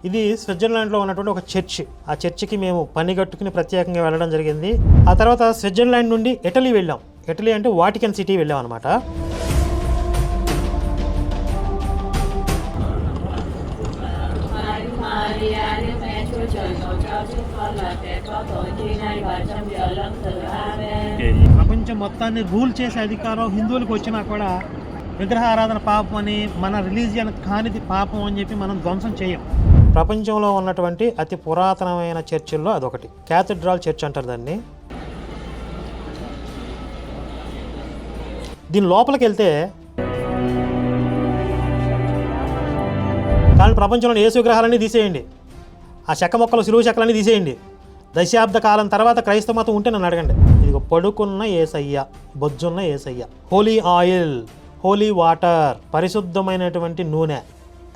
ఇది స్విట్జర్లాండ్లో ఉన్నటువంటి ఒక చర్చ్. ఆ చర్చికి మేము పని కట్టుకుని ప్రత్యేకంగా వెళ్ళడం జరిగింది. ఆ తర్వాత స్విట్జర్లాండ్ నుండి ఇటలీ వెళ్ళాం. ఇటలీ అంటే వాటికన్ సిటీ వెళ్ళాం అనమాట. ప్రపంచం మొత్తాన్ని రూల్ చేసే అధికారం హిందువులకు వచ్చినా కూడా విగ్రహారాధన పాపం అని, మన రిలీజియన్ కానిది పాపం అని చెప్పి మనం ధ్వంసం చేయం. ప్రపంచంలో ఉన్నటువంటి అతి పురాతనమైన చర్చిల్లో అదొకటి. క్యాథడ్రాల్ చర్చ్ అంటారు దాన్ని. దీని లోపలికి వెళ్తే కానీ ప్రపంచంలోని యేసు విగ్రహాలన్నీ తీసేయండి, ఆ చెక్క మొక్కలు సిలువు చెక్కలన్నీ తీసేయండి. దశాబ్ద కాలం తర్వాత క్రైస్తవ మతం ఉంటే నన్ను అడగండి. ఇది పడుకున్న యేసయ్య, బొజ్జున్న యేసయ్య. హోలీ ఆయిల్, హోలీ వాటర్, పరిశుద్ధమైనటువంటి నూనె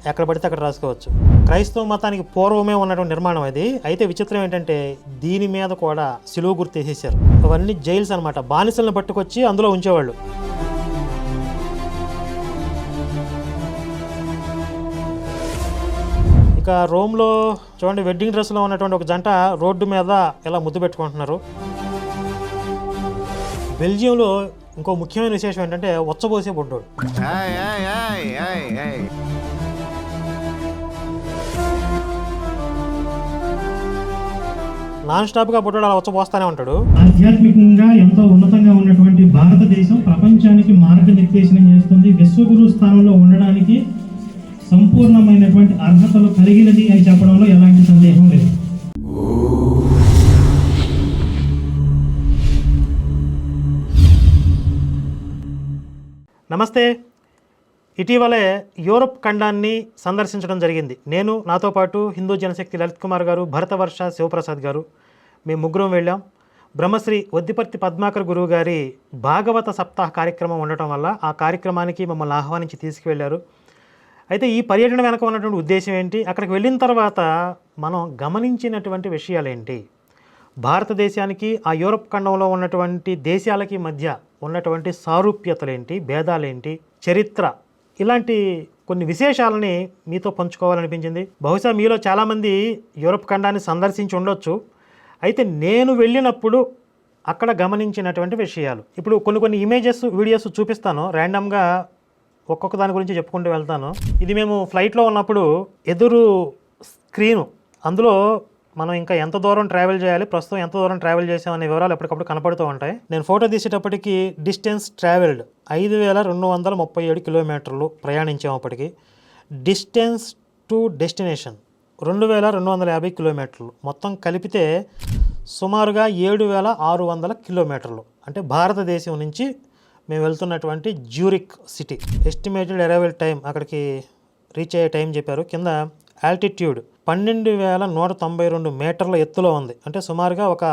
ఎక్కడ పడితే అక్కడ రాసుకోవచ్చు. క్రైస్తవ మతానికి పూర్వమే ఉన్నటువంటి నిర్మాణం అది. అయితే విచిత్రం ఏంటంటే దీని మీద కూడా సిలువ గుర్తు వేసేసారు. అవన్నీ జైల్స్ అనమాట. బానిసలను పట్టుకొచ్చి అందులో ఉంచేవాళ్ళు. ఇక రోమ్లో చూడండి, వెడ్డింగ్ డ్రెస్లో ఉన్నటువంటి ఒక జంట రోడ్డు మీద ఇలా ముద్దు పెట్టుకుంటున్నారు. బెల్జియంలో ఇంకో ముఖ్యమైన విశేషం ఏంటంటే ఉచ్చబోసే బొడ్డోడు. నాన్ స్టాప్గా బొడ్డోడు అలా ఉచ్చబోస్తానే ఉంటాడు. ఆధ్యాత్మికంగా ఎంతో ఉన్నతంగా ఉన్నటువంటి భారతదేశం ప్రపంచానికి మార్గనిర్దేశనం చేస్తుంది. విశ్వగురు స్థానంలో ఉండడానికి సంపూర్ణమైనటువంటి అర్హతలు కలిగినది అని చెప్పడంలో ఎలాంటి సందేహం లేదు. నమస్తే. ఇటీవలే యూరప్ ఖండాన్ని సందర్శించడం జరిగింది. నేను, నాతో పాటు హిందూ జనశక్తి లలిత్ కుమార్ గారు, భరతవర్ష శివప్రసాద్ గారు, మేము ముగ్గురం వెళ్ళాం. బ్రహ్మశ్రీ వద్దిపర్తి పద్మాకర్ గురువు గారి భాగవత సప్తాహ కార్యక్రమం ఉండటం వల్ల ఆ కార్యక్రమానికి మమ్మల్ని ఆహ్వానించి తీసుకువెళ్ళారు. అయితే ఈ పర్యటన వెనక ఉన్నటువంటి ఉద్దేశం ఏంటి, అక్కడికి వెళ్ళిన తర్వాత మనం గమనించినటువంటి విషయాలు ఏంటి, భారతదేశానికి ఆ యూరప్ ఖండంలో ఉన్నటువంటి దేశాలకి మధ్య ఉన్నటువంటి సారూప్యతలేంటి, భేదాలేంటి, చరిత్ర, ఇలాంటి కొన్ని విశేషాలని మీతో పంచుకోవాలనిపించింది. బహుశా మీలో చాలామంది యూరప్ ఖండాన్ని సందర్శించి ఉండొచ్చు. అయితే నేను వెళ్ళినప్పుడు అక్కడ గమనించినటువంటి విషయాలు ఇప్పుడు కొన్ని ఇమేజెస్, వీడియోస్ చూపిస్తాను. ర్యాండమ్గా ఒక్కొక్క దాని గురించి చెప్పుకుంటూ వెళ్తాను. ఇది మేము ఫ్లైట్లో ఉన్నప్పుడు ఎదురు స్క్రీను, అందులో మనం ఇంకా ఎంత దూరం ట్రావెల్ చేయాలి, ప్రస్తుతం ఎంత దూరం ట్రావెల్ చేసామనే వివరాలు ఎప్పటికప్పుడు కనపడుతూ ఉంటాయి. నేను ఫోటో తీసేటప్పటికి డిస్టెన్స్ ట్రావెల్డ్ 5237 కిలోమీటర్లు ప్రయాణించాము. అప్పటికి డిస్టెన్స్ టు డెస్టినేషన్ 2250 కిలోమీటర్లు, మొత్తం కలిపితే సుమారుగా 7600 కిలోమీటర్లు. అంటే భారతదేశం నుంచి మేము వెళ్తున్నటువంటి Zurich city. Estimated arrival time, అక్కడికి రీచ్ అయ్యే టైం చెప్పారు. కింద ఆల్టిట్యూడ్ 12,192 మీటర్ల ఎత్తులో ఉంది, అంటే సుమారుగా ఒక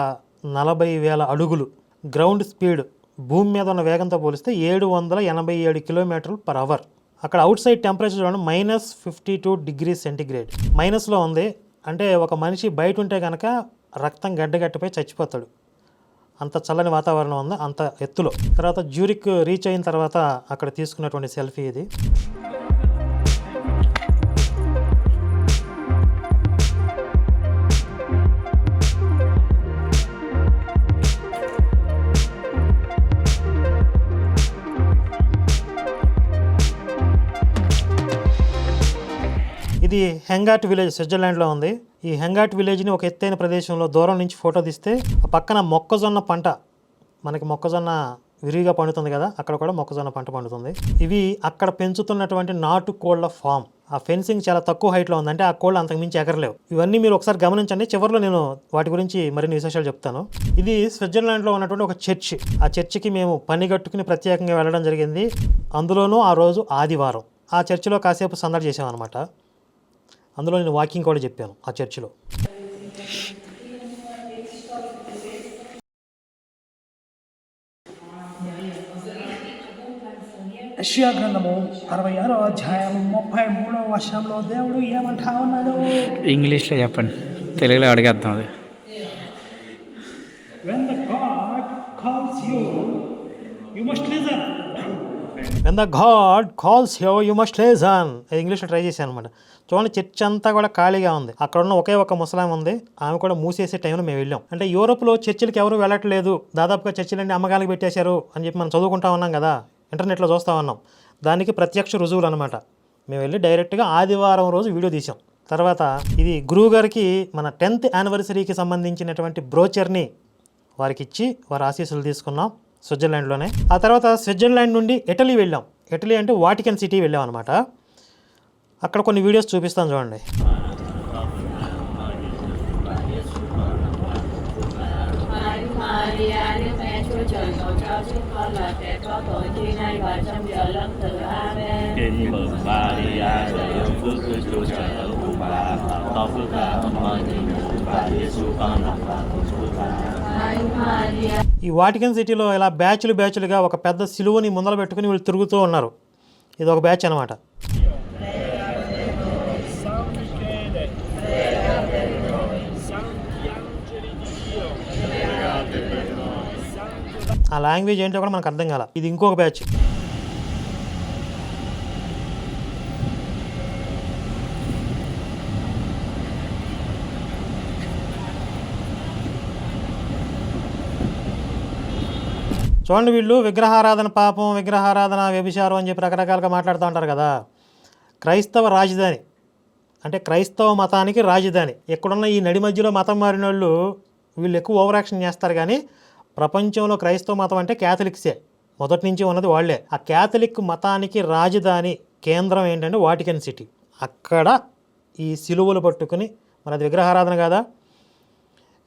40,000 అడుగులు. గ్రౌండ్ స్పీడ్ భూమి మీద ఉన్న వేగంతో పోలిస్తే 787 కిలోమీటర్లు పర్ అవర్. అక్కడ అవుట్ సైడ్ టెంపరేచర్ చూడండి -52 డిగ్రీ సెంటిగ్రేడ్, మైనస్లో ఉంది. అంటే ఒక మనిషి బయట ఉంటే కనుక రక్తం గడ్డగట్టిపోయి చచ్చిపోతాడు, అంత చల్లని వాతావరణం ఉంది అంత ఎత్తులో. తర్వాత జ్యూరిక్ రీచ్ అయిన తర్వాత అక్కడ తీసుకున్నటువంటి సెల్ఫీ ఇది. ఇది హెంగాట్ విలేజ్, స్విట్జర్లాండ్లో ఉంది. ఈ హెంగాట్ విలేజ్ని ఒక ఎత్తైన ప్రదేశంలో దూరం నుంచి ఫోటో తీస్తే ఆ పక్కన మొక్కజొన్న పంట, మనకి మొక్కజొన్న విరివిగా పండుతుంది కదా, అక్కడ కూడా మొక్కజొన్న పంట పండుతుంది. ఇవి అక్కడ పెంచుతున్నటువంటి నాటు కోళ్ల ఫామ్. ఆ ఫెన్సింగ్ చాలా తక్కువ హైట్లో ఉంది, అంటే ఆ కోళ్ళు అంతకు మించి ఎగరలేవు. ఇవన్నీ మీరు ఒకసారి గమనించండి. చివరిలో నేను వాటి గురించి మరిన్ని విశేషాలు చెప్తాను. ఇది స్విట్జర్లాండ్లో ఉన్నటువంటి ఒక చర్చ్. ఆ చర్చికి మేము పని కట్టుకుని ప్రత్యేకంగా వెళ్ళడం జరిగింది. అందులోనూ ఆ రోజు ఆదివారం. ఆ చర్చిలో కాసేపు సందడి చేసామన్నమాట. అందులో నేను వాకింగ్ కూడా చెప్పాను ఆ చర్చిలో. యెషయా గ్రంథము 66వ అధ్యాయం 33వ వచనంలో దేవుడు ఏమంటా ఉన్నాడు? ఇంగ్లీష్లో చెప్పండి, తెలుగులో అడిగేద్దాం. అది When the God calls you, you must listen. When the God calls you, you must listen. ఇంగ్లీష్లో ట్రై చేశాను అనమాట. చూడండి చర్చ్ అంతా కూడా ఖాళీగా ఉంది. అక్కడ ఉన్న ఒకే ఒక ముసలాం ఉంది, ఆమె కూడా మూసేసే టైంలో మేము వెళ్ళాం. అంటే యూరోప్లో చర్చిలకి ఎవరు వెళ్ళట్లేదు, దాదాపుగా చర్చిలన్నీ అమ్మకాలకు పెట్టేశారు అని చెప్పి మనం చదువుకుంటా ఉన్నాం కదా, ఇంటర్నెట్లో చూస్తూ ఉన్నాం. దానికి ప్రత్యక్ష రుజువులు అనమాట. మేము వెళ్ళి డైరెక్ట్గా ఆదివారం రోజు వీడియో తీసాం. తర్వాత ఇది గురువు గారికి మన 10th యానివర్సరీకి సంబంధించినటువంటి బ్రోచర్ని వారికి ఇచ్చి వారి ఆశీస్సులు తీసుకున్నాం స్విట్జర్లాండ్లోనే. ఆ తర్వాత స్విట్జర్లాండ్ నుండి ఇటలీ వెళ్ళాం. ఇటలీ అంటే వాటికన్ సిటీ వెళ్ళాం అనమాట. అక్కడ కొన్ని వీడియోస్ చూపిస్తాను చూడండి. ఈ వాటికన్ సిటీలో ఇలా బ్యాచ్లుగా ఒక పెద్ద సిలువని ముందర పెట్టుకుని వీళ్ళు తిరుగుతూ ఉన్నారు. ఇది ఒక బ్యాచ్ అనమాట. ఆ లాంగ్వేజ్ ఏంటో కూడా మనకు అర్థం కాల. ఇది ఇంకొక బ్యాచ్. చూడండి, వీళ్ళు విగ్రహారాధన పాపం, విగ్రహారాధన వ్యభిచారం అని చెప్పి రకరకాలుగా మాట్లాడుతూ ఉంటారు కదా. క్రైస్తవ రాజధాని అంటే క్రైస్తవ మతానికి రాజధాని. ఇక్కడున్న ఈ నడి మధ్యలో మతం మారిన వాళ్ళు వీళ్ళు ఎక్కువ ఓవర్ యాక్షన్ చేస్తారు. కానీ ప్రపంచంలో క్రైస్తవ మతం అంటే క్యాథలిక్సే, మొదటి నుంచి ఉన్నది వాళ్ళే. ఆ క్యాథలిక్ మతానికి రాజధాని కేంద్రం ఏంటంటే వాటికన్ సిటీ. అక్కడ ఈ సిలువలు పట్టుకుని, మరి అది విగ్రహారాధన కాదా,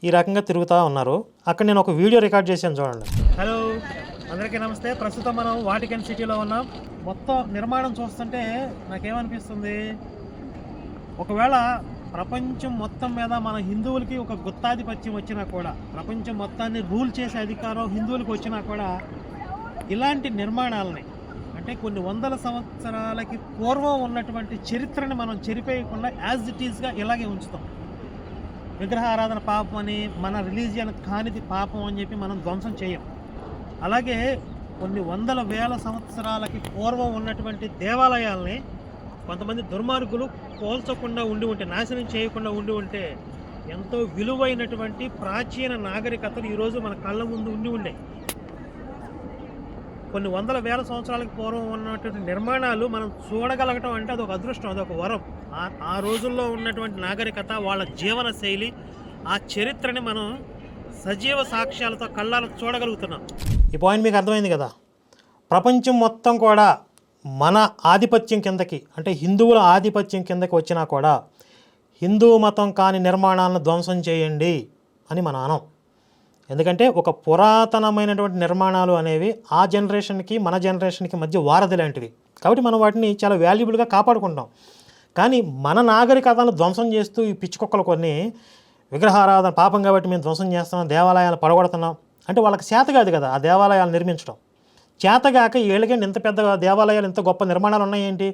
ఈ రకంగా తిరుగుతూ ఉన్నారు. అక్కడ నేను ఒక వీడియో రికార్డ్ చేశాను చూడండి. హలో, అందరికీ నమస్తే. ప్రస్తుతం మనం వాటికన్ సిటీలో ఉన్నాం. మొత్తం నిర్మాణం చూస్తుంటే నాకేమనిపిస్తుంది, ఒకవేళ ప్రపంచం మొత్తం మీద మన హిందువులకి ఒక గుత్తాధిపత్యం వచ్చినా కూడా, ప్రపంచం మొత్తాన్ని రూల్ చేసే అధికారం హిందువులకు వచ్చినా కూడా, ఇలాంటి నిర్మాణాలని అంటే కొన్ని వందల సంవత్సరాలకి పూర్వం ఉన్నటువంటి చరిత్రని మనం చెరిపేయకుండా యాజ్ ఇట్ ఈస్గా ఇలాగే ఉంచుతాం. విగ్రహారాధన పాపం అని, మన రిలీజియన్ కానిది పాపం అని చెప్పి మనం ధ్వంసం చేయం. అలాగే కొన్ని వందల వేల సంవత్సరాలకి పూర్వం ఉన్నటువంటి దేవాలయాల్ని కొంతమంది దుర్మార్గులు కోల్చకుండా ఉండి ఉంటే, నాశనం చేయకుండా ఉండి ఉంటే, ఎంతో విలువైనటువంటి ప్రాచీన నాగరికతలు ఈరోజు మన కళ్ళ ముందు ఉండి ఉండే. కొన్ని వందల వేల సంవత్సరాలకు పూర్వం ఉన్నటువంటి నిర్మాణాలు మనం చూడగలగటం అంటే అదొక అదృష్టం, అదొక వరం. ఆ రోజుల్లో ఉన్నటువంటి నాగరికత, వాళ్ళ జీవన శైలి, ఆ చరిత్రని మనం సజీవ సాక్ష్యాలతో కళ్ళాలకు చూడగలుగుతున్నాం. ఈ పాయింట్ మీకు అర్థమైంది కదా. ప్రపంచం మొత్తం కూడా మన ఆధిపత్యం కిందకి, అంటే హిందువుల ఆధిపత్యం కిందకి వచ్చినా కూడా హిందూ మతం కాని నిర్మాణాలను ధ్వంసం చేయండి అని మనం అనం. ఎందుకంటే ఒక పురాతనమైనటువంటి నిర్మాణాలు అనేవి ఆ జనరేషన్కి మన జనరేషన్కి మధ్య వారధి లాంటివి. కాబట్టి మనం వాటిని చాలా వాల్యుబుల్గా కాపాడుకుంటాం. కానీ మన నాగరికతను ధ్వంసం చేస్తూ ఈ పిచ్చుకొక్కలు కొన్ని విగ్రహారాధన పాపం కాబట్టి మేము ధ్వంసం చేస్తున్నాం, దేవాలయాలు పడగొడుతున్నాం అంటే వాళ్ళకి చేత కాదు కదా ఆ దేవాలయాలు నిర్మించడం. చేతగాక వీళ్ళకంటే ఇంత పెద్ద దేవాలయాలు, ఇంత గొప్ప నిర్మాణాలు ఉన్నాయేంటి?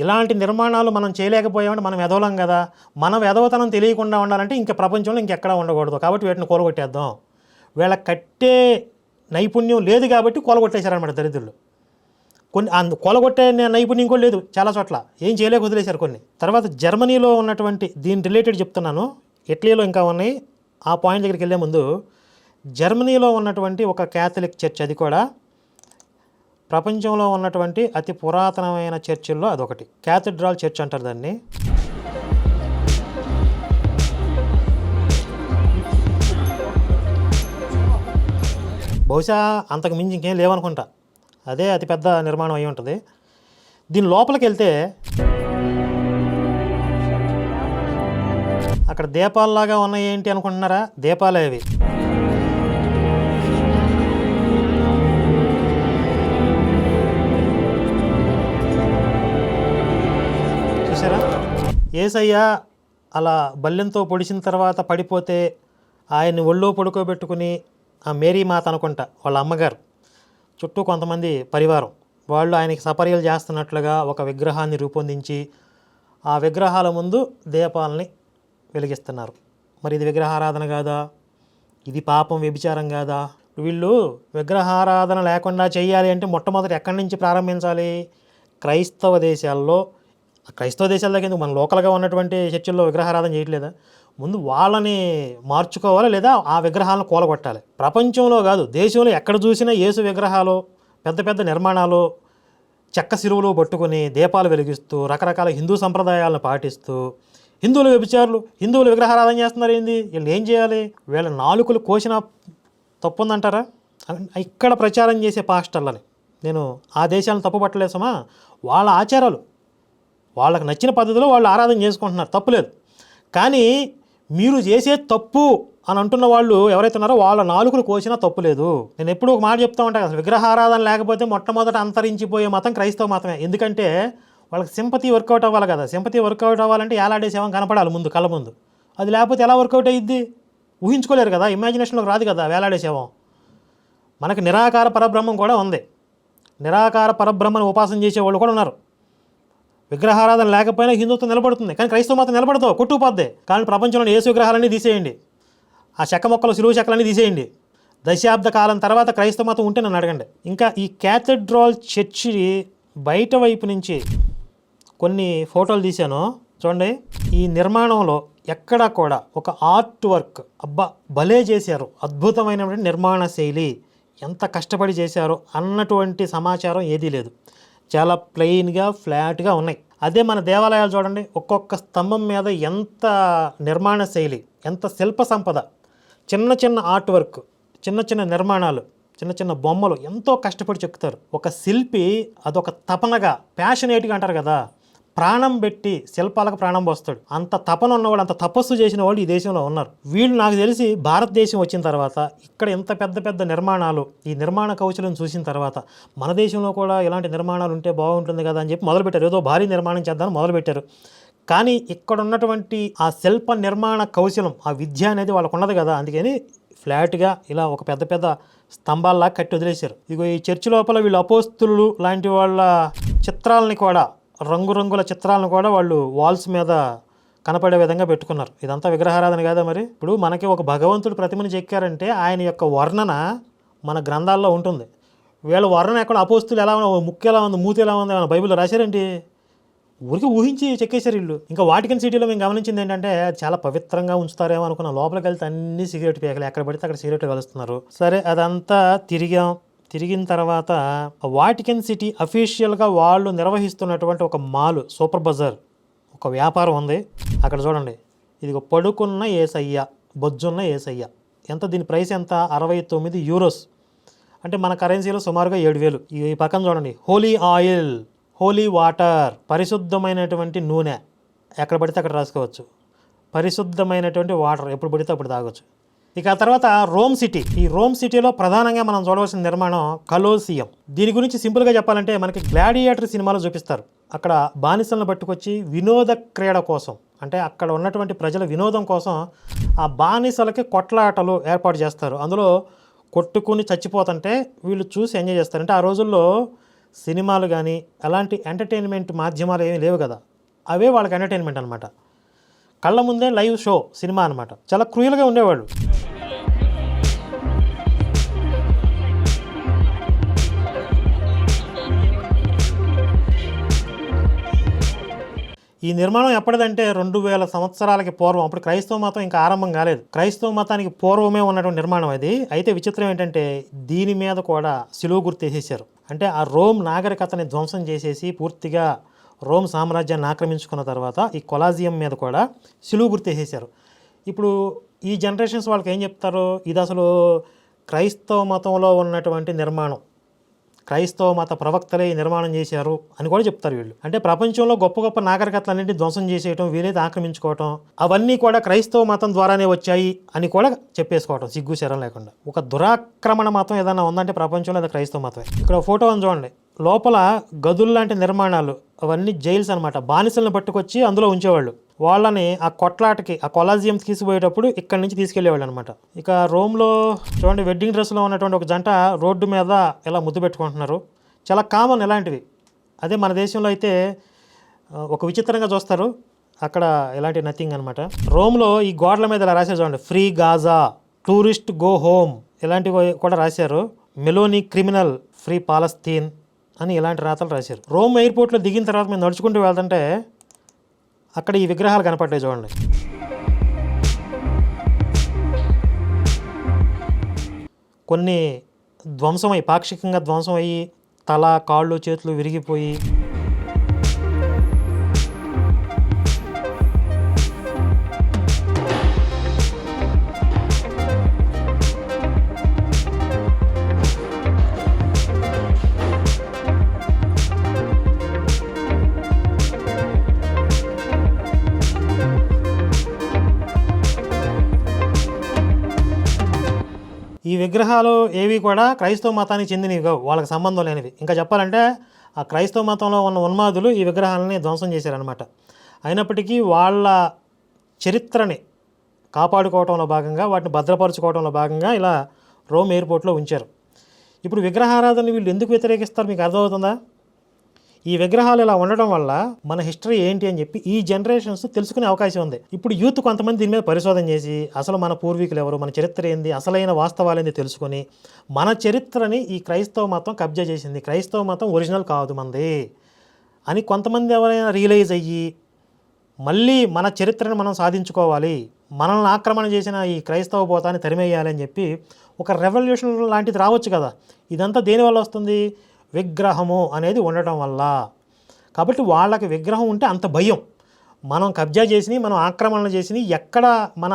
ఇలాంటి నిర్మాణాలు మనం చేయలేకపోయామంటే మనం ఎదవలం కదా. మనం ఎదవతనం తెలియకుండా ఉండాలంటే ఇంకా ప్రపంచంలో ఇంకెక్కడా ఉండకూడదు. కాబట్టి వీటిని కూలగొట్టేద్దాం. వీళ్ళ కట్టే నైపుణ్యం లేదు కాబట్టి కూలగొట్టేశారనమాట దరిద్రులు. కొన్ని కూలగొట్టే నైపుణ్యం కూడా లేదు చాలా చోట్ల, ఏం చేయలేక వదిలేశారు కొన్ని. తర్వాత జర్మనీలో ఉన్నటువంటి దీని రిలేటెడ్ చెప్తున్నాను, ఇటలీలో ఇంకా ఉన్నాయి. ఆ పాయింట్ దగ్గరికి వెళ్ళే ముందు జర్మనీలో ఉన్నటువంటి ఒక క్యాథలిక్ చర్చ్, అది కూడా ప్రపంచంలో ఉన్నటువంటి అతి పురాతనమైన చర్చిల్లో అదొకటి. క్యాథడ్రాల్ చర్చ్ అంటారు దాన్ని. బహుశా అంతకు మించి ఇంకేం లేవనుకుంటా, అదే అతిపెద్ద నిర్మాణం అయి ఉంటుంది. దీని లోపలికి వెళ్తే అక్కడ దీపాలలాగా ఉన్నాయి. ఏంటి అనుకుంటున్నారా? దీపాలే అవి. చూసారా? యేసయ్య అలా బల్లెంతో పొడిచిన తర్వాత పడిపోతే ఆయన్ని ఒళ్ళో పడుకోబెట్టుకుని ఆ మేరీ మాత అనుకుంటా వాళ్ళ అమ్మగారు చుట్టూ కొంతమంది పరివారం వాళ్ళు ఆయనకి సపర్యలు చేస్తున్నట్లుగా ఒక విగ్రహాన్ని రూపొందించి ఆ విగ్రహాల ముందు దీపాలని వెలిగిస్తున్నారు. మరి ఇది విగ్రహారాధన కాదా? ఇది పాపం, వ్యభిచారం కాదా? వీళ్ళు విగ్రహారాధన లేకుండా చేయాలి అంటే మొట్టమొదటి ఎక్కడి నుంచి ప్రారంభించాలి? క్రైస్తవ దేశాల్లో క్రైస్తవ దేశాల దగ్గర ఎందుకు, మన లోకల్గా ఉన్నటువంటి చర్చిల్లో విగ్రహారాధన చేయట్లేదా? ముందు వాళ్ళని మార్చుకోవాలి, లేదా ఆ విగ్రహాలను కూలగొట్టాలి. ప్రపంచంలో కాదు, దేశంలో ఎక్కడ చూసినా యేసు విగ్రహాలు, పెద్ద పెద్ద నిర్మాణాలు, చెక్క సిరువులు పట్టుకొని దీపాలు వెలిగిస్తూ రకరకాల హిందూ సంప్రదాయాలను పాటిస్తూ హిందువులు వ్యభిచారులు, హిందువులు విగ్రహారాధన చేస్తున్నారు. ఏంది వీళ్ళు ఏం చేయాలి? వీళ్ళ నాలుకలు కోసిన తప్పుందంటారా? ఇక్కడ ప్రచారం చేసే పాస్టర్లని నేను ఆ దేశాలను తప్పుపట్టలేసమా, వాళ్ళ ఆచారాలు వాళ్ళకి నచ్చిన పద్ధతిలో వాళ్ళు ఆరాధన చేసుకుంటున్నారు, తప్పులేదు. కానీ మీరు చేసే తప్పు అని అంటున్న వాళ్ళు ఎవరైతే ఉన్నారో వాళ్ళ నాలుకలు కోసినా తప్పులేదు. నేను ఎప్పుడు ఒక మాట చెప్తా ఉంటాను, అసలు విగ్రహారాధన లేకపోతే మొట్టమొదట అంతరించిపోయే మతం క్రైస్తవ మతమే. ఎందుకంటే వాళ్ళకి సింపతి వర్కౌట్ అవ్వాలి కదా. సింపతి వర్కౌట్ అవ్వాలంటే ఏలాడే శవం కనపడాలి ముందు, కళ్ళ ముందు. అది లేకపోతే ఎలా వర్కౌట్ అయ్యిద్ది? ఊహించుకోలేరు కదా, ఇమాజినేషన్లోకి రాదు కదా వేలాడే శవం. మనకి నిరాకార పరబ్రహ్మం కూడా ఉంది. నిరాకార పరబ్రహ్మను ఉపాసన చేసేవాళ్ళు కూడా ఉన్నారు. విగ్రహారాధన లేకపోయినా హిందుత్వం నిలబడుతుంది, కానీ క్రైస్తవ మతం నిలబడతావు, కొట్టుకుపోద్ది. కానీ ప్రపంచంలోని యేసు విగ్రహాలన్నీ తీసేయండి, ఆ చెక్క మొక్కలు సిలువు చెక్కలన్నీ తీసేయండి. దశాబ్ద కాలం తర్వాత క్రైస్తవ మతం ఉంటే నన్ను అడగండి. ఇంకా ఈ క్యాథడ్రాల్ చర్చి బయట వైపు నుంచి కొన్ని ఫోటోలు తీశాను చూడండి. ఈ నిర్మాణంలో ఎక్కడా కూడా ఒక ఆర్ట్ వర్క్, అబ్బా భలే చేశారు, అద్భుతమైనటువంటి నిర్మాణ శైలి, ఎంత కష్టపడి చేశారో అన్నటువంటి సమాచారం ఏదీ లేదు. చాలా ప్లెయిన్గా ఫ్లాట్గా ఉన్నాయి. అదే మన దేవాలయాలు చూడండి, ఒక్కొక్క స్తంభం మీద ఎంత నిర్మాణ శైలి, ఎంత శిల్ప సంపద, చిన్న చిన్న ఆర్ట్ వర్క్, చిన్న చిన్న నిర్మాణాలు, చిన్న చిన్న బొమ్మలు ఎంతో కష్టపడి చెక్కుతారు. ఒక శిల్పి అదొక తపనగా, ప్యాషనేట్గా అంటారు కదా, ప్రాణం పెట్టి శిల్పాలకు ప్రాణం పోస్తాడు. అంత తపన ఉన్నవాళ్ళు, అంత తపస్సు చేసిన వాళ్ళు ఈ దేశంలో ఉన్నారు. వీళ్ళు నాకు తెలిసి భారతదేశం వచ్చిన తర్వాత ఇక్కడ ఇంత పెద్ద పెద్ద నిర్మాణాలు, ఈ నిర్మాణ కౌశలం చూసిన తర్వాత మన దేశంలో కూడా ఇలాంటి నిర్మాణాలు ఉంటే బాగుంటుంది కదా అని చెప్పి మొదలుపెట్టారు. ఏదో భారీ నిర్మాణం చేద్దామని మొదలుపెట్టారు. కానీ ఇక్కడ ఉన్నటువంటి ఆ శిల్ప నిర్మాణ కౌశలం, ఆ విద్య అనేది వాళ్ళకు ఉన్నది కదా, అందుకని ఫ్లాట్గా ఇలా ఒక పెద్ద పెద్ద స్తంభాల్లా కట్టి వదిలేశారు. ఇగో ఈ చర్చి లోపల వీళ్ళు అపోస్తులు లాంటి వాళ్ళ చిత్రాలని కూడా, రంగురంగుల చిత్రాలను కూడా వాళ్ళు వాల్స్ మీద కనపడే విధంగా పెట్టుకున్నారు. ఇదంతా విగ్రహారాధన కాదా? మరి ఇప్పుడు మనకి ఒక భగవంతుడు ప్రతిమని చెక్కారంటే ఆయన యొక్క వర్ణన మన గ్రంథాల్లో ఉంటుంది. వీళ్ళ వర్ణన ఎక్కడ, అపోస్తులు ఎలా ఉంది, ముక్కు ఎలా ఉంది, మూతి ఎలా ఉంది, బైబిల్లో రాశారేంటి? ఊరికి ఊహించి చెక్కేశారు వీళ్ళు. ఇంకా వాటికన్ సిటీలో మేము గమనించింది ఏంటంటే చాలా పవిత్రంగా ఉంచుతారేమో అనుకున్న, లోపలికి వెళ్తే అన్ని సిగరెట్ పీకలు, ఎక్కడ పడితే అక్కడ సిగరెట్లు కలుస్తున్నారు. సరే అదంతా తిరిగిన తర్వాత వాటికన్ సిటీ అఫీషియల్గా వాళ్ళు నిర్వహిస్తున్నటువంటి ఒక మాల్, సూపర్ బజార్, ఒక వ్యాపారం ఉంది. అక్కడ చూడండి, ఇది పడుకున్న ఏసయ్య, బొజ్జున్న ఏసయ్య. ఎంత దీని ప్రైస్ ఎంత? 69 యూరోస్, అంటే మన కరెన్సీలో సుమారుగా 7,000. ఈ పక్కన చూడండి, హోలీ ఆయిల్, హోలీ వాటర్, పరిశుద్ధమైనటువంటి నూనె, ఎక్కడ పడితే అక్కడ రాసుకోవచ్చు. పరిశుద్ధమైనటువంటి వాటర్ ఎప్పుడు పడితే అప్పుడు తాగొచ్చు. ఇక ఆ తర్వాత రోమ్ సిటీ. ఈ రోమ్ సిటీలో ప్రధానంగా మనం చూడవలసిన నిర్మాణం కలోసియం. దీని గురించి సింపుల్గా చెప్పాలంటే మనకి గ్లాడియేటర్ సినిమాలో చూపిస్తారు. అక్కడ బానిసలను పట్టుకొచ్చి వినోద క్రీడ కోసం, అంటే అక్కడ ఉన్నటువంటి ప్రజల వినోదం కోసం ఆ బానిసలకి కొట్లాటలు ఏర్పాటు చేస్తారు. అందులో కొట్టుకుని చచ్చిపోతుంటే వీళ్ళు చూసి ఎంజాయ్ చేస్తారు. అంటే ఆ రోజుల్లో సినిమాలు కానీ అలాంటి ఎంటర్టైన్మెంట్ మాధ్యమాలు ఏమీ లేవు కదా, అవే వాళ్ళకి ఎంటర్టైన్మెంట్ అనమాట. కళ్ళ ముందే లైవ్ షో సినిమా అనమాట. చాలా క్రూయల్గా ఉండేవాళ్ళు. ఈ నిర్మాణం ఎప్పటిదంటే 2000 సంవత్సరాలకి పూర్వం. అప్పుడు క్రైస్తవ మతం ఇంకా ఆరంభం కాలేదు. క్రైస్తవ మతానికి పూర్వమే ఉన్నటువంటి నిర్మాణం అది. అయితే విచిత్రం ఏంటంటే దీని మీద కూడా సిలువ గుర్తు వేసేసారు. అంటే ఆ రోమ్ నాగరికతని ధ్వంసం చేసేసి పూర్తిగా రోమ్ సామ్రాజ్యాన్ని ఆక్రమించుకున్న తర్వాత ఈ కొలాజియం మీద కూడా సిలువ గుర్తు వేసేసారు. ఇప్పుడు ఈ జనరేషన్స్ వాళ్ళకి ఏం చెప్తారు, ఇది అసలు క్రైస్తవ మతంలో ఉన్నటువంటి నిర్మాణం, క్రైస్తవ మత ప్రవక్తలే ఈ నిర్మాణం చేశారు అని కూడా చెప్తారు వీళ్ళు. అంటే ప్రపంచంలో గొప్ప గొప్ప నాగరికతలన్నింటినీ ధ్వంసం చేసేయటం, వీలైతే ఆక్రమించుకోవటం, అవన్నీ కూడా క్రైస్తవ మతం ద్వారానే వచ్చాయి అని కూడా చెప్పేసుకోవటం సిగ్గు శరం లేకుండా. ఒక దురాక్రమణ మతం ఏదైనా ఉందంటే ప్రపంచంలో అది క్రైస్తవ మతమే. ఇక్కడ ఫోటో అని చూడండి, లోపల గదులు లాంటి నిర్మాణాలు, అవన్నీ జైల్స్ అనమాట. బానిసలను పట్టుకొచ్చి అందులో ఉంచేవాళ్ళు. వాళ్ళని ఆ కొట్లాటకి, ఆ కొలాజియం తీసుకుపోయేటప్పుడు ఇక్కడి నుంచి తీసుకెళ్లేవాళ్ళు అనమాట. ఇక రోమ్లో చూడండి, వెడ్డింగ్ డ్రెస్లో ఉన్నటువంటి ఒక జంట రోడ్డు మీద ఇలా ముద్దు పెట్టుకుంటున్నారు. చాలా కామన్ ఇలాంటివి. అదే మన దేశంలో అయితే ఒక విచిత్రంగా చూస్తారు, అక్కడ ఇలాంటి నథింగ్ అనమాట. రోమ్లో ఈ గోడల మీద ఇలా రాశారు చూడండి, free Gaza, tourist go home, ఇలాంటివి కూడా రాశారు. మెలోనీ క్రిమినల్, ఫ్రీ పాలస్తీన్ అని ఇలాంటి రాతలు రాశారు. రోమ్ ఎయిర్పోర్ట్లో దిగిన తర్వాత మేము నడుచుకుంటూ వెళ్తుంటే అక్కడ ఈ విగ్రహాలు కనపడ్డాయి చూడండి. కొన్ని ధ్వంసమయ్యి, పాక్షికంగా ధ్వంసం అయ్యి తల, కాళ్ళు, చేతులు విరిగిపోయి ఈ విగ్రహాలు ఏవి కూడా క్రైస్తవ మతానికి చెందినవి కావు, వాళ్ళకి సంబంధం లేనివి. ఇంకా చెప్పాలంటే ఆ క్రైస్తవ మతంలో ఉన్న ఉన్మాదులు ఈ విగ్రహాలని ధ్వంసం చేశారనమాట. అయినప్పటికీ వాళ్ళ చరిత్రని కాపాడుకోవడంలో భాగంగా, వాటిని భద్రపరచుకోవడంలో భాగంగా ఇలా రోమ్ ఎయిర్పోర్ట్లో ఉంచారు. ఇప్పుడు విగ్రహారాధన వీళ్ళు ఎందుకు వ్యతిరేకిస్తారు మీకు అర్థమవుతుందా? ఈ విగ్రహాలు ఇలా ఉండడం వల్ల మన హిస్టరీ ఏంటి అని చెప్పి ఈ జనరేషన్స్ తెలుసుకునే అవకాశం ఉంది. ఇప్పుడు యూత్ కొంతమంది దీని మీద పరిశోధన చేసి అసలు మన పూర్వీకులు ఎవరు, మన చరిత్ర ఏంది, అసలైన వాస్తవాలు ఏంది తెలుసుకొని మన చరిత్రని ఈ క్రైస్తవ మతం కబ్జా చేసింది, క్రైస్తవ మతం ఒరిజినల్ కాదు మనది అని కొంతమంది ఎవరైనా రియలైజ్ అయ్యి మళ్ళీ మన చరిత్రను మనం సాధించుకోవాలి, మనల్ని ఆక్రమణ చేసిన ఈ క్రైస్తవ పోతాన్ని తరిమేయాలి అని చెప్పి ఒక రెవల్యూషన్ లాంటిది రావచ్చు కదా. ఇదంతా దేనివల్ల వస్తుంది? విగ్రహము అనేది ఉండటం వల్ల. కాబట్టి వాళ్ళకి విగ్రహం ఉంటే అంత భయం, మనం కబ్జా చేసినవి, మనం ఆక్రమణ చేసినవి ఎక్కడ మన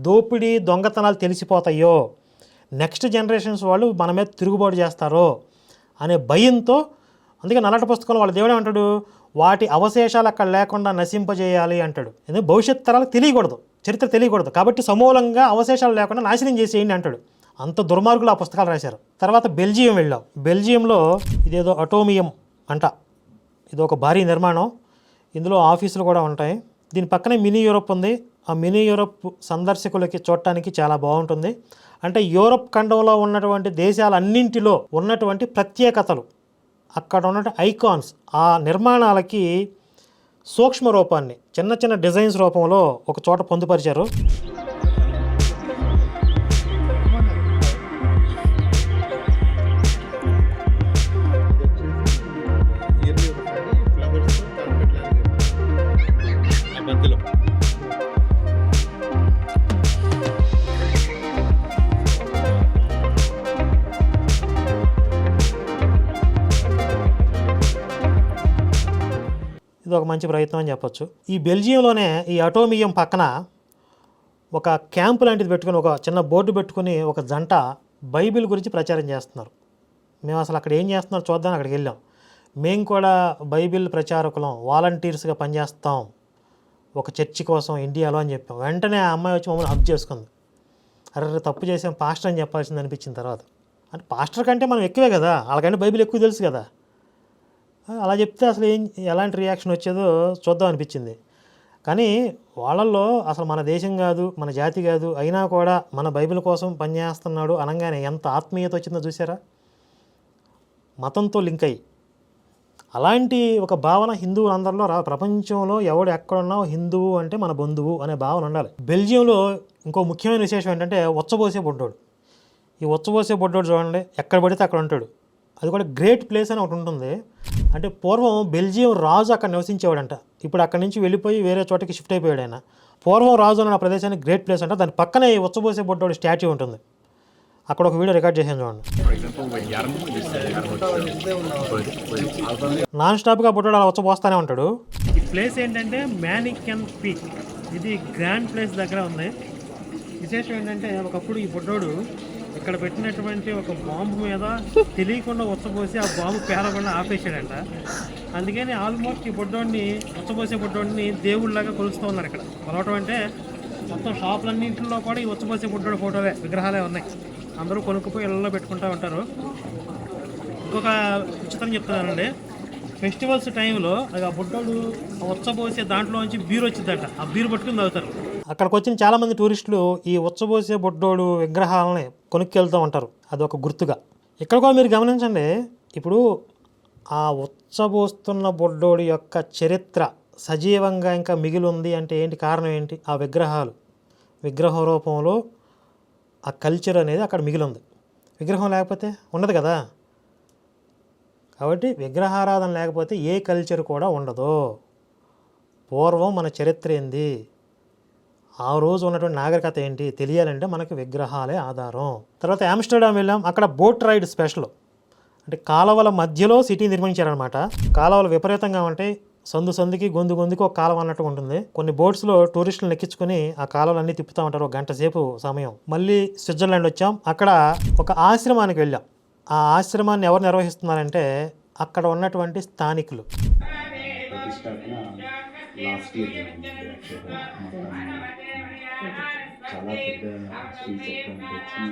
దోపిడీ దొంగతనాలు తెలిసిపోతాయో, నెక్స్ట్ జనరేషన్స్ వాళ్ళు మన మీద తిరుగుబాటు చేస్తారో అనే భయంతో, అందుకే నల్లటి పుస్తకంలో వాళ్ళ దేవుడు అంటాడు, వాటి అవశేషాలు అక్కడ లేకుండా నశింపజేయాలి అంటాడు. ఎందుకంటే భవిష్యత్ తరాలకు తెలియకూడదు, చరిత్ర తెలియకూడదు, కాబట్టి సమూలంగా అవశేషాలు లేకుండా నాశనం చేసేయండి అంటాడు. అంత దుర్మార్గులు ఆ పుస్తకాలు రాశారు. తర్వాత బెల్జియం వెళ్ళాం. బెల్జియంలో ఇదేదో అటోమియం అంట, ఇది ఒక భారీ నిర్మాణం, ఇందులో ఆఫీసులు కూడా ఉంటాయి. దీని పక్కనే మినీ యూరప్ ఉంది. ఆ మినీ యూరప్ సందర్శకులకి చూడటానికి చాలా బాగుంటుంది. అంటే యూరప్ ఖండంలో ఉన్నటువంటి దేశాలన్నింటిలో ఉన్నటువంటి ప్రత్యేకతలు, అక్కడ ఉన్న ఐకాన్స్, ఆ నిర్మాణాలకి సూక్ష్మ రూపాన్ని చిన్న చిన్న డిజైన్స్ రూపంలో ఒక చోట పొందుపరిచారు. ఇది ఒక మంచి ప్రయత్నం అని చెప్పొచ్చు. ఈ బెల్జియంలోనే ఈ అటోమియం పక్కన ఒక క్యాంపు లాంటిది పెట్టుకుని, ఒక చిన్న బోర్డు పెట్టుకుని ఒక జంట బైబిల్ గురించి ప్రచారం చేస్తున్నారు. మేము అసలు అక్కడ ఏం చేస్తున్నారు చూద్దాం అక్కడికి వెళ్ళాం. మేము కూడా బైబిల్ ప్రచారకులం, వాలంటీర్స్గా పనిచేస్తాం ఒక చర్చి కోసం ఇండియాలో అని చెప్పాం. వెంటనే ఆ అమ్మాయి వచ్చి మమ్మల్ని హక్ చేసుకుంది. అరే తప్పు చేసాం, పాస్టర్ అని చెప్పాల్సింది అనిపించిన తర్వాత. అంటే పాస్టర్ కంటే మనం ఎక్కువే కదా, వాళ్ళకంటే బైబిల్ ఎక్కువ తెలుసు కదా. అలా చెప్తే అసలు ఎలాంటి రియాక్షన్ వచ్చేదో చూద్దాం అనిపించింది. కానీ వాళ్ళల్లో అసలు మన దేశం కాదు, మన జాతి కాదు, అయినా కూడా మన బైబిల్ కోసం పనిచేస్తున్నాడు అనగానే ఎంత ఆత్మీయత వచ్చిందో చూసారా, మతంతో లింక్ అయ్యి. అలాంటి ఒక భావన హిందువులందరిలో ప్రపంచంలో ఎవడు ఎక్కడున్నా హిందువు అంటే మన బంధువు అనే భావన ఉండాలి. బెల్జియంలో ఇంకో ముఖ్యమైన విశేషం ఏంటంటే ఉచ్చబోసే బొడ్డోడు. ఈ ఉచ్చబోసే బొడ్డోడు చూడండి, ఎక్కడ పడితే అక్కడ ఉంటాడు. అది కూడా గ్రేట్ ప్లేస్ అని ఒకటి ఉంటుంది. అంటే పూర్వం బెల్జియం రాజు అక్కడ నివసించేవాడంట. ఇప్పుడు అక్కడి నుంచి వెళ్ళిపోయి వేరే చోటకి షిఫ్ట్ అయిపోయాడు ఆయన. పూర్వం రాజు అన్న ప్రదేశానికి గ్రేట్ ప్లేస్ అంట. దాని పక్కనే ఉచ్చబోసే బొడ్డోడు స్టాచ్యూ ఉంటుంది. అక్కడ ఒక వీడియో రికార్డ్ చేశాను చూడండి. నాన్ స్టాప్గా బొడ్డోడు అలా ఉచ్చబోస్తానే ఉంటాడు. ఈ ప్లేస్ ఏంటంటే మ్యానికెన్ పీక్. ఇది గ్రాండ్ ప్లేస్ దగ్గర ఉంది. విశేషం ఏంటంటే ఒకప్పుడు ఈ బొడ్డోడు ఇక్కడ పెట్టినటువంటి ఒక బాంబు మీద తెలియకుండా ఉచ్చబోసి ఆ బాంబు పేలకుండా ఆపేసాడంట. అందుకని ఆల్మోస్ట్ ఈ బొడ్డోడిని, ఉచ్చబోసే బొడ్డోడిని దేవుళ్ళలాగా కొలుస్తూ ఉన్నారు. ఇక్కడ కొలవటం అంటే మొత్తం షాపులన్నింటిలో కూడా ఈ ఉచ్చబోసే బొడ్డోడి ఫోటోలే, విగ్రహాలే ఉన్నాయి. అందరూ కొనుక్కుపోయి ఇళ్ళలో పెట్టుకుంటూ ఉంటారు. ఇంకొక ఉచితం చెప్తున్నానండి, ఫెస్టివల్స్ టైంలో అది ఆ బొడ్డోడు ఉచ్చబోసే దాంట్లోంచి బీరు వచ్చిందట, ఆ బీరు పట్టుకుని తాగుతారు. అక్కడికి వచ్చిన చాలామంది టూరిస్టులు ఈ ఉచ్చబోసే బొడ్డోడు విగ్రహాలని కొనుక్కెళ్తూ ఉంటారు, అదొక గుర్తుగా. ఇక్కడ కూడా మీరు గమనించండి, ఇప్పుడు ఆ ఉచ్చబోస్తున్న బొడ్డోడి యొక్క చరిత్ర సజీవంగా ఇంకా మిగిలి ఉంది అంటే ఏంటి, కారణం ఏంటి? ఆ విగ్రహాలు, విగ్రహం రూపంలో ఆ కల్చర్ అనేది అక్కడ మిగిలి ఉంది. విగ్రహం లేకపోతే ఉండదు కదా. కాబట్టి విగ్రహారాధన లేకపోతే ఏ కల్చర్ కూడా ఉండదు. పూర్వం మన చరిత్ర ఏంది, ఆ రోజు ఉన్నటువంటి నాగరికత ఏంటి తెలియాలంటే మనకి విగ్రహాలే ఆధారం. తర్వాత ఆమ్స్టర్డామ్ వెళ్ళాం, అక్కడ బోట్ రైడ్ స్పెషల్. అంటే కాలువల మధ్యలో సిటీ నిర్మించారనమాట. కాలువలు విపరీతంగా ఉంటాయి, సందు సందుకి గొంతుకి ఒక కాలువ అన్నట్టు ఉంటుంది. కొన్ని బోట్స్లో టూరిస్టులను ఎక్కించుకొని ఆ కాలువలన్నీ తిప్పుతూ ఉంటారు, ఒక గంట సేపు సమయం. మళ్ళీ స్విట్జర్లాండ్ వచ్చాం, అక్కడ ఒక ఆశ్రమానికి వెళ్ళాం. ఆ ఆశ్రమాన్ని ఎవరు నిర్వహిస్తున్నారంటే అక్కడ ఉన్నటువంటి స్థానికులు. ప్రతిష్టాపన లాస్ట్ ఇయర్ జరిగింది. యాక్చువల్గా చాలా పెద్ద శ్రీచక్రం తెచ్చి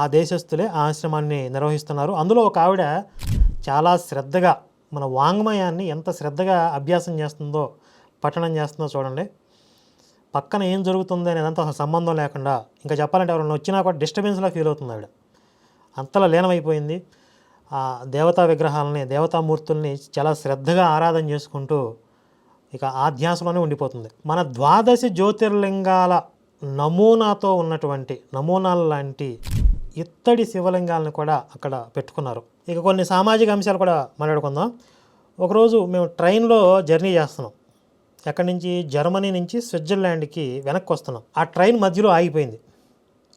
ఆ దేశస్తులే ఆ ఆశ్రమాన్ని నిర్వహిస్తున్నారు. అందులో ఒక ఆవిడ చాలా శ్రద్ధగా మన వాంగ్మయాన్ని ఎంత శ్రద్ధగా అభ్యాసం చేస్తుందో, పఠనం చేస్తుందో చూడండి. పక్కన ఏం జరుగుతుంది అనేదంతా అసలు సంబంధం లేకుండా, ఇంకా చెప్పాలంటే ఎవరైనా వచ్చినా కూడా డిస్టర్బెన్స్లా ఫీల్ అవుతుంది ఆవిడ. అంతలా లీనమైపోయింది. ఆ దేవతా విగ్రహాలని, దేవతామూర్తుల్ని చాలా శ్రద్ధగా ఆరాధన చేసుకుంటూ ఇక ఆ ధ్యాసలోనే ఉండిపోతుంది. మన 12 జ్యోతిర్లింగాల నమూనాతో ఉన్నటువంటి నమూనాల లాంటి ఇత్తడి శివలింగాలను కూడా అక్కడ పెట్టుకున్నారు. ఇక కొన్ని సామాజిక అంశాలు కూడా మాట్లాడుకుందాం. ఒకరోజు మేము ట్రైన్లో జర్నీ చేస్తున్నాం. ఎక్కడి నుంచి? జర్మనీ నుంచి స్విట్జర్లాండ్కి వెనక్కి వస్తున్నాం. ఆ ట్రైన్ మధ్యలో ఆగిపోయింది.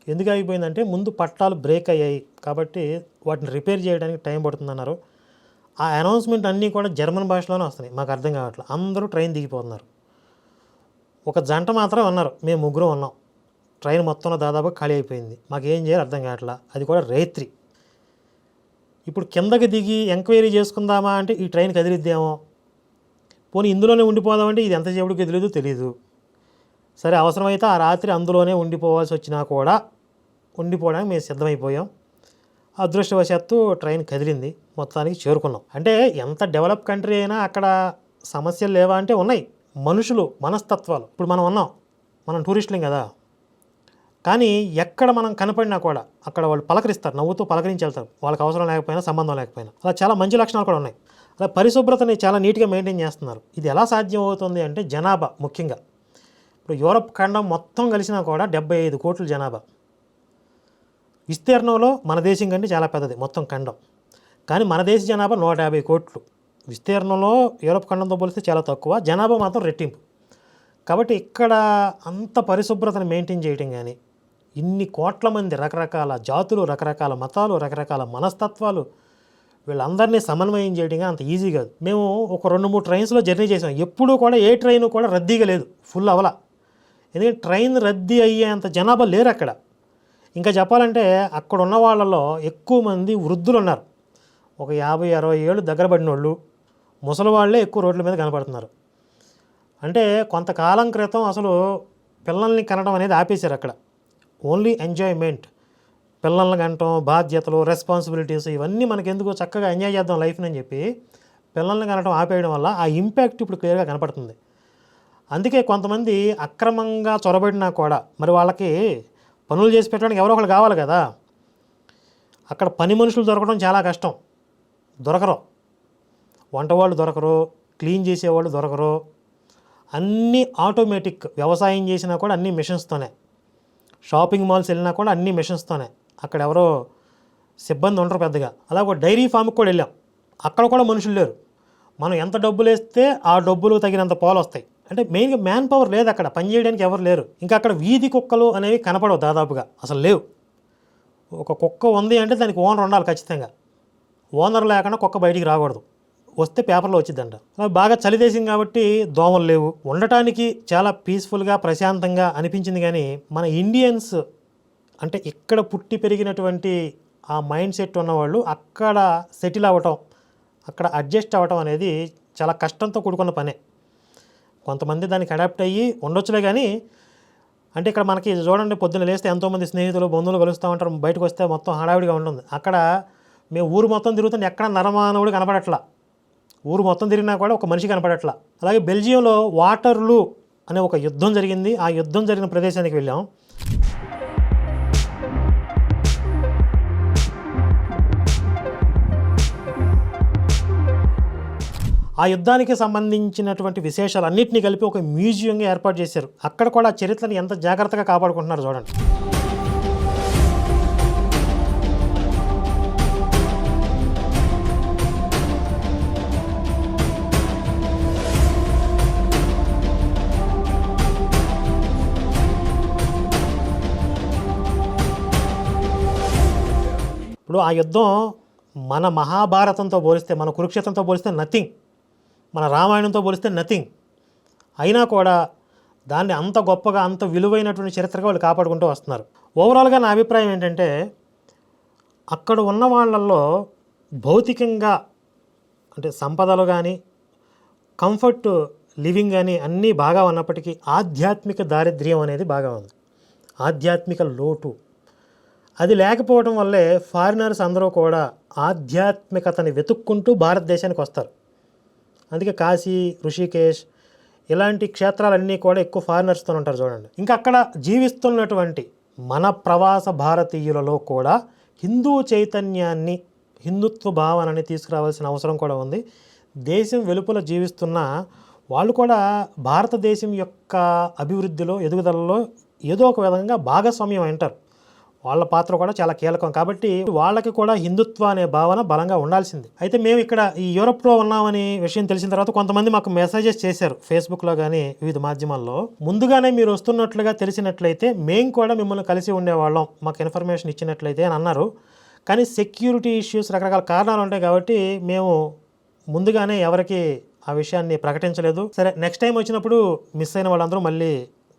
ఎందుకు ఆగిపోయిందంటే ముందు పట్టాలు బ్రేక్ అయ్యాయి కాబట్టి వాటిని రిపేర్ చేయడానికి టైం పడుతుందన్నారు. ఆ అనౌన్స్మెంట్ అన్నీ కూడా జర్మన్ భాషలోనే వస్తున్నాయి, మాకు అర్థం కావట్లేదు. అందరూ ట్రైన్ దిగిపోతున్నారు. ఒక జంట మాత్రం ఉన్నారు, మేము ముగ్గురం ఉన్నాం. ట్రైన్ మొత్తంలో దాదాపు ఖాళీ అయిపోయింది. మాకు ఏం చేయాలి అర్థం కావట్లా. అది కూడా రేత్రి. ఇప్పుడు కిందకి దిగి ఎంక్వైరీ చేసుకుందామా అంటే ఈ ట్రైన్ కదిలిద్దామో, పోనీ ఇందులోనే ఉండిపోదామంటే ఇది ఎంతసేపుడికి తెలియదు. సరే అవసరమైతే ఆ రాత్రి అందులోనే ఉండిపోవాల్సి వచ్చినా కూడా ఉండిపోవడానికి మేము సిద్ధమైపోయాం. అదృష్టవశాత్తు ట్రైన్ కదిలింది, మొత్తానికి చేరుకున్నాం. అంటే ఎంత డెవలప్ కంట్రీ అయినా అక్కడ సమస్యలు లేవా అంటే ఉన్నాయి. మనుషులు, మనస్తత్వాలు. ఇప్పుడు మనం ఉన్నాం, మనం టూరిస్టులం కదా, కానీ ఎక్కడ మనం కనపడినా కూడా అక్కడ వాళ్ళు పలకరిస్తారు, నవ్వుతూ పలకరించి వెళ్తారు, వాళ్ళకి అవసరం లేకపోయినా సంబంధం లేకపోయినా. అలా చాలా మంచి లక్షణాలు కూడా ఉన్నాయి. అలా పరిశుభ్రతని చాలా నీట్గా మెయింటైన్ చేస్తున్నారు. ఇది ఎలా సాధ్యం అవుతుంది అంటే జనాభా ముఖ్యంగా. ఇప్పుడు యూరప్ ఖండం మొత్తం కలిసినా కూడా 75 కోట్ల జనాభా. విస్తీర్ణంలో మన దేశం కంటే చాలా పెద్దది మొత్తం ఖండం, కానీ మన దేశ జనాభా 150 కోట్లు. విస్తీర్ణంలో యూరప్ ఖండంతో పోలిస్తే చాలా తక్కువ, జనాభా మాత్రం రెట్టింపు. కాబట్టి ఇక్కడ అంత పరిశుభ్రతను మెయింటైన్ చేయటం కానీ, ఇన్ని కోట్ల మంది, రకరకాల జాతులు, రకరకాల మతాలు, రకరకాల మనస్తత్వాలు, వీళ్ళందరినీ సమన్వయం చేయడం అంత ఈజీ కాదు. మేము ఒక 2-3 ట్రైన్స్లో జర్నీ చేసాం. ఎప్పుడూ కూడా ఏ ట్రైన్ కూడా రద్దీగా లేదు, ఫుల్ అవలా. ఎందుకంటే ట్రైన్ రద్దీ అయ్యేంత జనాభా లేరు అక్కడ. ఇంకా చెప్పాలంటే అక్కడ ఉన్న వాళ్ళలో ఎక్కువ మంది వృద్ధులు ఉన్నారు. ఒక 50-60 ఏళ్ళు దగ్గర పడిన వాళ్ళు, ముసలి వాళ్ళే ఎక్కువ రోడ్ల మీద కనపడుతున్నారు. అంటే కొంతకాలం క్రితం అసలు పిల్లల్ని కనడం అనేది ఆపేశారు అక్కడ. ఓన్లీ ఎంజాయ్మెంట్, పిల్లల్ని కనటం, బాధ్యతలు, రెస్పాన్సిబిలిటీస్ ఇవన్నీ మనకెందుకు, చక్కగా ఎంజాయ్ చేద్దాం లైఫ్ని అని చెప్పి పిల్లల్ని కనటం ఆపేయడం వల్ల ఆ ఇంపాక్ట్ ఇప్పుడు క్లియర్గా కనపడుతుంది. అందుకే కొంతమంది అక్రమంగా చొరబడినా కూడా మరి వాళ్ళకి పనులు చేసి పెట్టడానికి ఎవరో ఒకరు కావాలి కదా. అక్కడ పని మనుషులు దొరకడం చాలా కష్టం, దొరకరు. వంట వాళ్ళు దొరకరు, క్లీన్ చేసేవాళ్ళు దొరకరు. అన్నీ ఆటోమేటిక్. వ్యవసాయం చేసినా కూడా అన్నీ మిషన్స్తోనే. షాపింగ్ మాల్స్ వెళ్ళినా కూడా అన్నీ మిషన్స్తోనే. అక్కడ ఎవరో సిబ్బంది ఉండరు పెద్దగా. అలాగే ఒక డైరీ ఫామ్కి కూడా వెళ్ళాం, అక్కడ కూడా మనుషులు లేరు. మనం ఎంత డబ్బులు వేస్తే ఆ డబ్బులు తగినంత పాలు వస్తాయి. అంటే మెయిన్గా మ్యాన్ పవర్ లేదు అక్కడ, పని చేయడానికి ఎవరు లేరు. ఇంకా అక్కడ వీధి కుక్కలు అనేవి కనపడవు, దాదాపుగా అసలు లేవు. ఒక కుక్క ఉంది అంటే దానికి ఓనర్ ఉండాలి ఖచ్చితంగా. ఓనర్ లేకుండా కుక్క బయటికి రాకూడదు, వస్తే పేపర్లో వచ్చిందంట. బాగా చలిదేశం కాబట్టి దోమలు లేవు, ఉండటానికి చాలా పీస్ఫుల్గా ప్రశాంతంగా అనిపించింది. కానీ మన ఇండియన్స్ అంటే ఇక్కడ పుట్టి పెరిగినటువంటి ఆ మైండ్ సెట్ ఉన్నవాళ్ళు అక్కడ సెటిల్ అవ్వటం, అక్కడ అడ్జస్ట్ అవ్వటం అనేది చాలా కష్టంతో కూడుకున్న పనే. కొంతమంది దానికి అడాప్ట్ అయ్యి ఉండొచ్చులే. కానీ అంటే ఇక్కడ మనకి చూడండి, పొద్దున్న లేస్తే ఎంతోమంది స్నేహితులు, బంధువులు కలుస్తూ ఉంటారు, బయటకు వస్తే మొత్తం హడావిడిగా ఉంటుంది. అక్కడ మేము ఊరు మొత్తం తిరుగుతుంటే ఎక్కడ నరమానవుడు కనపడట్లా, ఊరు మొత్తం తిరిగినా కూడా ఒక మనిషి కనపడట్లా. అలాగే బెల్జియంలో వాటర్లూ అనే ఒక యుద్ధం జరిగింది. ఆ యుద్ధం జరిగిన ప్రదేశానికి వెళ్ళాం. ఆ యుద్ధానికి సంబంధించినటువంటి విశేషాలు అన్నింటినీ కలిపి ఒక మ్యూజియంగా ఏర్పాటు చేశారు. అక్కడ కూడా చరిత్రను ఎంత జాగ్రత్తగా కాపాడుకుంటున్నారు చూడండి. ఇప్పుడు ఆ యుద్ధం మన మహాభారతంతో పోలిస్తే, మన కురుక్షేత్రంతో పోలిస్తే నథింగ్, మన రామాయణంతో పోలిస్తే నథింగ్. అయినా కూడా దాన్ని అంత గొప్పగా, అంత విలువైనటువంటి చరిత్రగా వాళ్ళు కాపాడుకుంటూ వస్తున్నారు. ఓవరాల్గా నా అభిప్రాయం ఏంటంటే, అక్కడ ఉన్న వాళ్ళల్లో భౌతికంగా అంటే సంపదలు కానీ, కంఫర్ట్ లివింగ్ కానీ అన్నీ బాగా ఉన్నప్పటికీ ఆధ్యాత్మిక దారిద్ర్యం అనేది బాగా ఉంది, ఆధ్యాత్మిక లోటు. అది లేకపోవడం వల్లే ఫారినర్స్ అందరూ కూడా ఆధ్యాత్మికతని వెతుక్కుంటూ భారతదేశానికి వస్తారు. అందుకే కాశీ, ఋషికేశ్ ఇలాంటి క్షేత్రాలన్నీ కూడా ఎక్కువ ఫారినర్స్తో ఉంటారు చూడండి. ఇంకా అక్కడ జీవిస్తున్నటువంటి మన ప్రవాస భారతీయులలో కూడా హిందూ చైతన్యాన్ని, హిందుత్వ భావనని తీసుకురావాల్సిన అవసరం కూడా ఉంది. దేశం వెలుపల జీవిస్తున్న వాళ్ళు కూడా భారతదేశం యొక్క అభివృద్ధిలో, ఎదుగుదలలో ఏదో ఒక విధంగా భాగస్వామ్యం అంటారు. వాళ్ళ పాత్ర కూడా చాలా కీలకం. కాబట్టి వాళ్ళకి కూడా హిందుత్వ అనే భావన బలంగా ఉండాల్సింది. అయితే మేము ఇక్కడ ఈ యూరప్లో ఉన్నామని విషయం తెలిసిన తర్వాత కొంతమంది మాకు మెసేజెస్ చేశారు ఫేస్బుక్లో కానీ వివిధ మాధ్యమాల్లో. ముందుగానే మీరు వస్తున్నట్లుగా తెలిసినట్లయితే మేము కూడా మిమ్మల్ని కలిసి ఉండేవాళ్ళం, మాకు ఇన్ఫర్మేషన్ ఇచ్చినట్లయితే అని అన్నారు. కానీ సెక్యూరిటీ ఇష్యూస్, రకరకాల కారణాలు ఉంటాయి కాబట్టి మేము ముందుగానే ఎవరికి ఆ విషయాన్ని ప్రకటించలేదు. సరే, నెక్స్ట్ టైం వచ్చినప్పుడు మిస్ అయిన వాళ్ళందరూ మళ్ళీ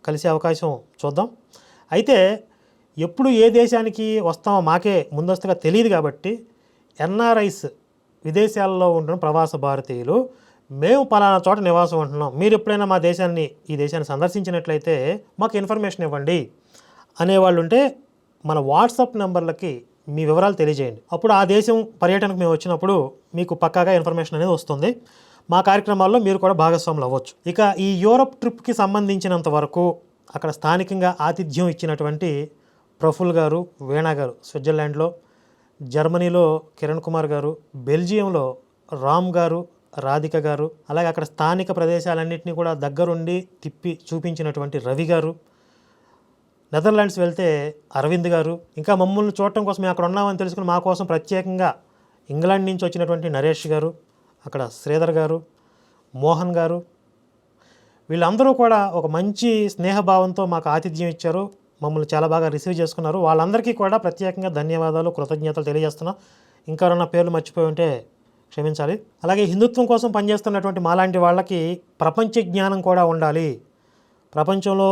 కలిసే అవకాశం చూద్దాం. అయితే ఎప్పుడు ఏ దేశానికి వస్తామో మాకే ముందస్తుగా తెలియదు కాబట్టి ఎన్ఆర్ఐస్, విదేశాల్లో ఉంటున్న ప్రవాస భారతీయులు, మేము పలానా చోట నివాసం ఉంటున్నాం, మీరు ఎప్పుడైనా మా దేశాన్ని, ఈ దేశాన్ని సందర్శించినట్లయితే మాకు ఇన్ఫర్మేషన్ ఇవ్వండి అనేవాళ్ళు ఉంటే మన వాట్సాప్ నెంబర్లకి మీ వివరాలు తెలియజేయండి. అప్పుడు ఆ దేశం పర్యటనకు మేము వచ్చినప్పుడు మీకు పక్కాగా ఇన్ఫర్మేషన్ అనేది వస్తుంది. మా కార్యక్రమాల్లో మీరు కూడా భాగస్వాములు అవ్వచ్చు. ఇక ఈ యూరప్ ట్రిప్కి సంబంధించినంత వరకు అక్కడ స్థానికంగా ఆతిథ్యం ఇచ్చినటువంటి ప్రఫుల్ గారు, వీణా గారు స్విట్జర్లాండ్లో, జర్మనీలో కిరణ్ కుమార్ గారు, బెల్జియంలో రామ్ గారు, రాధిక గారు, అలాగే అక్కడ స్థానిక ప్రదేశాలన్నింటినీ కూడా దగ్గరుండి తిప్పి చూపించినటువంటి రవి గారు, నెదర్లాండ్స్ వెళ్తే అరవింద్ గారు, ఇంకా మమ్మల్ని చూడటం కోసం మేము అక్కడ ఉన్నామని తెలుసుకుని మా కోసం ప్రత్యేకంగా ఇంగ్లాండ్ నుంచి వచ్చినటువంటి నరేష్ గారు, అక్కడ శ్రీధర్ గారు, మోహన్ గారు, వీళ్ళందరూ కూడా ఒక మంచి స్నేహభావంతో మాకు ఆతిథ్యం ఇచ్చారు. మమ్మల్ని చాలా బాగా రిసీవ్ చేసుకున్నారు. వాళ్ళందరికీ కూడా ప్రత్యేకంగా ధన్యవాదాలు, కృతజ్ఞతలు తెలియజేస్తున్నాం. ఇంకా నా పేర్లు మర్చిపోయి ఉంటే క్షమించాలి. అలాగే హిందుత్వం కోసం పనిచేస్తున్నటువంటి మాలాంటి వాళ్ళకి ప్రపంచ జ్ఞానం కూడా ఉండాలి. ప్రపంచంలో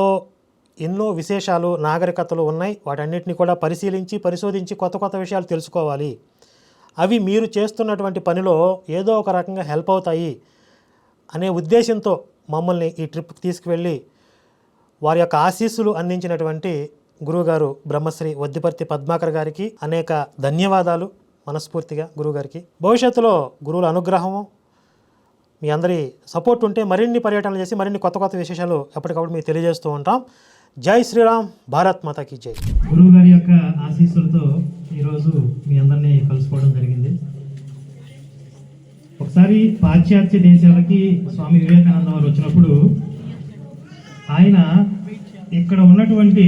ఎన్నో విశేషాలు, నాగరికతలు ఉన్నాయి. వాటన్నిటిని కూడా పరిశీలించి, పరిశోధించి కొత్త కొత్త విషయాలు తెలుసుకోవాలి. అవి మీరు చేస్తున్నటువంటి పనిలో ఏదో ఒక రకంగా హెల్ప్ అవుతాయి అనే ఉద్దేశంతో మమ్మల్ని ఈ ట్రిప్కి తీసుకువెళ్ళి వారి యొక్క ఆశీస్సులు అందించినటువంటి గురువుగారు బ్రహ్మశ్రీ వద్దిపర్తి పద్మాకర్ గారికి అనేక ధన్యవాదాలు మనస్ఫూర్తిగా గురువుగారికి. భవిష్యత్తులో గురువుల అనుగ్రహము, మీ అందరి సపోర్ట్ ఉంటే మరిన్ని పర్యటనలు చేసి మరిన్ని కొత్త కొత్త విశేషాలు ఎప్పటికప్పుడు మీకు తెలియజేస్తూ ఉంటాం. జై శ్రీరామ్, భారత్ మాతాకి జై. గురువు గారి యొక్క ఆశీస్సులతో ఈరోజు మీ అందరినీ కలుసుకోవడం జరిగింది. ఒకసారి పాశ్చాత్య దేశాలకి స్వామి వివేకానంద వారు వచ్చినప్పుడు ఆయన ఇక్కడ ఉన్నటువంటి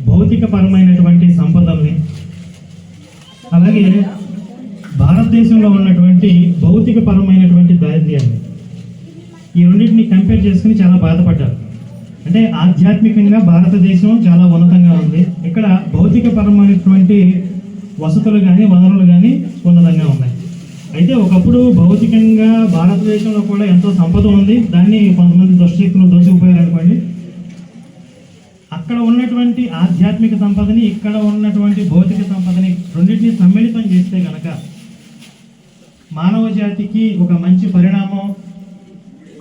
భౌతిక పరమైనటువంటి సంపదల్ని, అలాగే భారతదేశంలో ఉన్నటువంటి భౌతిక పరమైనటువంటి దారిద్ర్యాన్ని, ఈ రెండింటిని కంపేర్ చేసుకుని చాలా బాధపడ్డారు. అంటే ఆధ్యాత్మికంగా భారతదేశం చాలా ఉన్నతంగా ఉంది, ఇక్కడ భౌతిక పరమైనటువంటి వసతులు కానీ వనరులు కానీ ఉన్నతంగా ఉన్నాయి. అయితే ఒకప్పుడు భౌతికంగా భారతదేశంలో కూడా ఎంతో సంపద ఉంది, దాన్ని కొంతమంది దుష్టశక్తులు దోచుకుపోయారనుకోండి. అక్కడ ఉన్నటువంటి ఆధ్యాత్మిక సంపదని, ఇక్కడ ఉన్నటువంటి భౌతిక సంపదని రెండింటినీ సమ్మిళితం చేస్తే కనుక మానవ జాతికి ఒక మంచి పరిణామం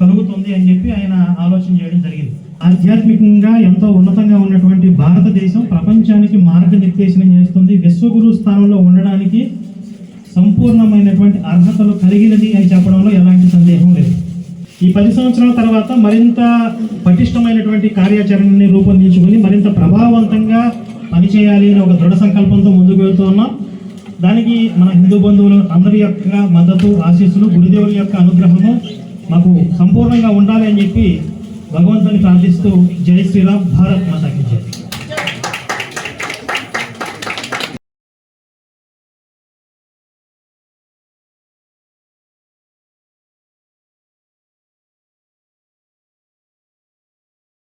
కలుగుతుంది అని చెప్పి ఆయన ఆలోచన చేయడం జరిగింది. ఆధ్యాత్మికంగా ఎంతో ఉన్నతంగా ఉన్నటువంటి భారతదేశం ప్రపంచానికి మార్గనిర్దేశనం చేస్తుంది. విశ్వగురు స్థానంలో ఉండడానికి సంపూర్ణమైనటువంటి అర్హతలు కలిగినది అని చెప్పడంలో ఎలాంటి సందేహం లేదు. ఈ 10 సంవత్సరాల తర్వాత మరింత పటిష్టమైనటువంటి కార్యాచరణని రూపొందించుకొని మరింత ప్రభావవంతంగా పనిచేయాలి అని ఒక దృఢ సంకల్పంతో ముందుకు వెళ్తూ ఉన్నాం. దానికి మన హిందూ బంధువులు అందరి యొక్క మద్దతు, ఆశీస్సులు, గురుదేవుల యొక్క అనుగ్రహము మాకు సంపూర్ణంగా ఉండాలి అని చెప్పి భగవంతుని ప్రార్థిస్తూ జై శ్రీరామ్, భారత్ మాతాకి జై.